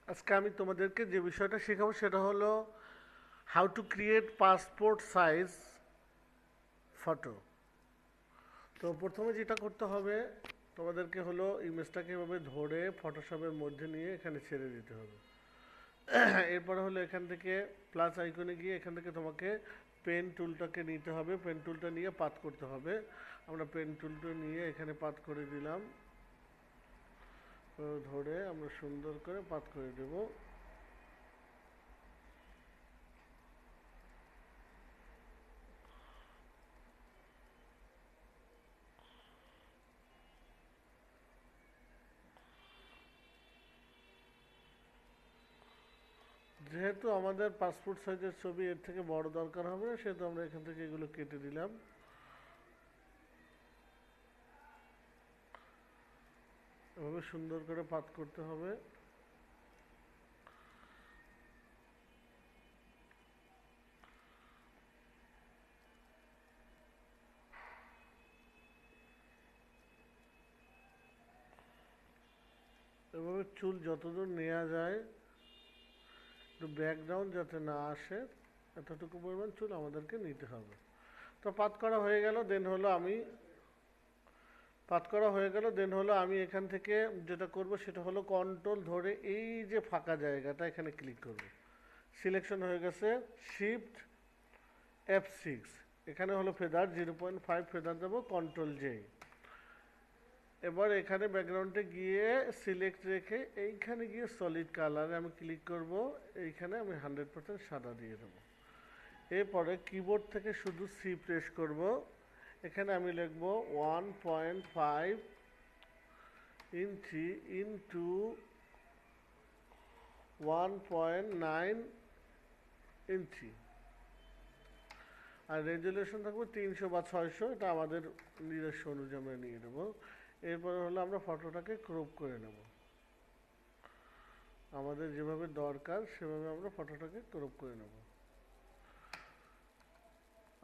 আজকে আমি তোমাদেরকে যে বিষয়টা শেখাবো সেটা হলো how to create passport size photo. তো প্রথমে যেটা করতে হবে তোমাদেরকে হলো ইমেজটাকে এভাবে ধরে ফটোশপের মধ্যে নিয়ে এখানে ছেড়ে দিতে হবে। এরপরে হলো এখান থেকে প্লাস আইকনে গিয়ে এখান থেকে তোমাকে পেন টুলটাকে নিতে হবে, পেন টুলটা নিয়ে পাত করতে হবে। আমরা পেন টুলটা নিয়ে এখানে পাত করে দিলাম, ধরে আমরা সুন্দর করে পাত করে দেবো। যেহেতু আমাদের পাসপোর্ট সাইজের ছবি এর থেকে বড় দরকার হবে না, সেহেতু আমরা এখান থেকে এগুলো কেটে দিলাম। এভাবে সুন্দর করে পাত করতে হবে। এভাবে চুল যতদূর নেওয়া যায়, একটু ব্যাকগ্রাউন্ড যাতে না আসে এতটুকু পরিমাণ চুল আমাদেরকে নিতে হবে। তো পাত করা হয়ে গেল, দেন হলো আমি এখান থেকে যেটা করব সেটা হলো কন্ট্রোল ধরে এই যে ফাঁকা জায়গাটা এখানে ক্লিক করব। সিলেকশন হয়ে গেছে, শিফট F6, এখানে হলো ফেদার 0.5 ফেদার দেবো, কন্ট্রোল জে। এবার এখানে ব্যাকগ্রাউন্ডে গিয়ে সিলেক্ট রেখে এইখানে গিয়ে সলিড কালারে আমি ক্লিক করব। এইখানে আমি 100% সাদা দিয়ে দেবো। এরপরে কিবোর্ড থেকে শুধু সি প্রেস করব। এখানে আমি লিখব 1.5 ইঞ্চি ইন্টু 1.9 ইঞ্চি, আর রেজুলেশন থাকবে 300 বা 600, এটা আমাদের নিজস্ব অনুযায়ী আমরা নিয়ে নেব। এরপরে হলো আমরা ফটোটাকে ক্রপ করে নেব, আমাদের যেভাবে দরকার সেভাবে আমরা ফটোটাকে ক্রপ করে নেব।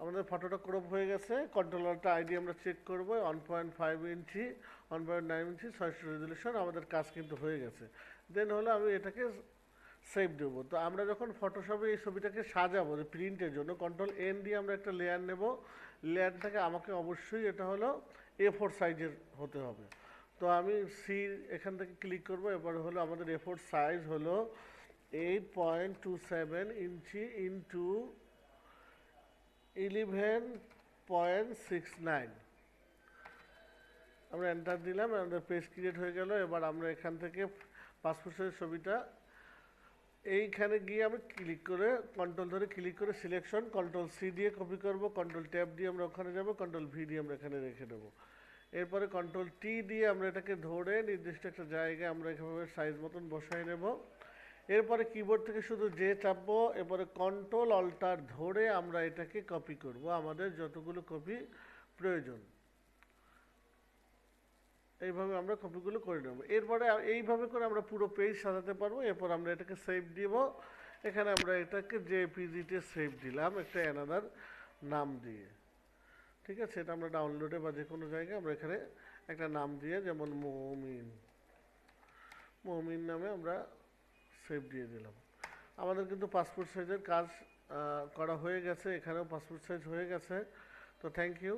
আমাদের ফটোটা ক্রপ হয়ে গেছে। কন্ট্রোলারটা আইডি আমরা চেক করব, 1.5 ইঞ্চি 1.9 ইঞ্চি 600 রেজুলেশন, আমাদের কাজ কিন্তু হয়ে গেছে। দেন হলো আমি এটাকে সেভ দেবো। তো আমরা যখন ফটোশপে এই ছবিটাকে সাজাবো যে প্রিন্টের জন্য, কন্ট্রোল এন দিয়ে আমরা একটা লেয়ার নেব। লেয়ারটাকে আমাকে অবশ্যই এটা হলো A4 সাইজের হতে হবে। তো আমি সি এখান থেকে ক্লিক করব। এবার হলো আমাদের A4 সাইজ হলো 8.27 ইঞ্চি ইন্টু 11.69। আমরা এন্টার দিলাম, আমাদের পেজ ক্রিয়েট হয়ে গেল। এবার আমরা এখান থেকে পাসপোর্ট সাইজের ছবিটা এইখানে গিয়ে আমি ক্লিক করে কন্ট্রোল ধরে ক্লিক করে সিলেকশন, কন্ট্রোল সি দিয়ে কপি করব, কন্ট্রোল ট্যাব দিয়ে আমরা ওখানে যাব, কন্ট্রোল ভি দিয়ে আমরা এখানে রেখে দেবো। এরপরে কন্ট্রোল টি দিয়ে আমরা এটাকে ধরে নির্দিষ্ট একটা জায়গায় আমরা এভাবে সাইজ মতন বসাই নেব। এরপরে কিবোর্ড থেকে শুধু যে চাপবো, এরপরে কন্ট্রোল অল্টার ধরে আমরা এটাকে কপি করব আমাদের যতগুলো কপি প্রয়োজন। এইভাবে আমরা কপিগুলো করে নেব। এরপরে এইভাবে করে আমরা পুরো পেজ সাজাতে পারবো। এরপর আমরা এটাকে সেভ দিব। এখানে আমরা এটাকে জেপিজিতে সেভ দিলাম একটা অ্যানাদার নাম দিয়ে। ঠিক আছে, এটা আমরা ডাউনলোডে বা যে কোনো জায়গায় আমরা এখানে একটা নাম দিয়ে, যেমন মমিন নামে আমরা সেভ দিয়ে দিলাম। আমাদের কিন্তু পাসপোর্ট সাইজের কাজ করা হয়ে গেছে, এখানেও পাসপোর্ট সাইজ হয়ে গেছে। তো থ্যাংক ইউ।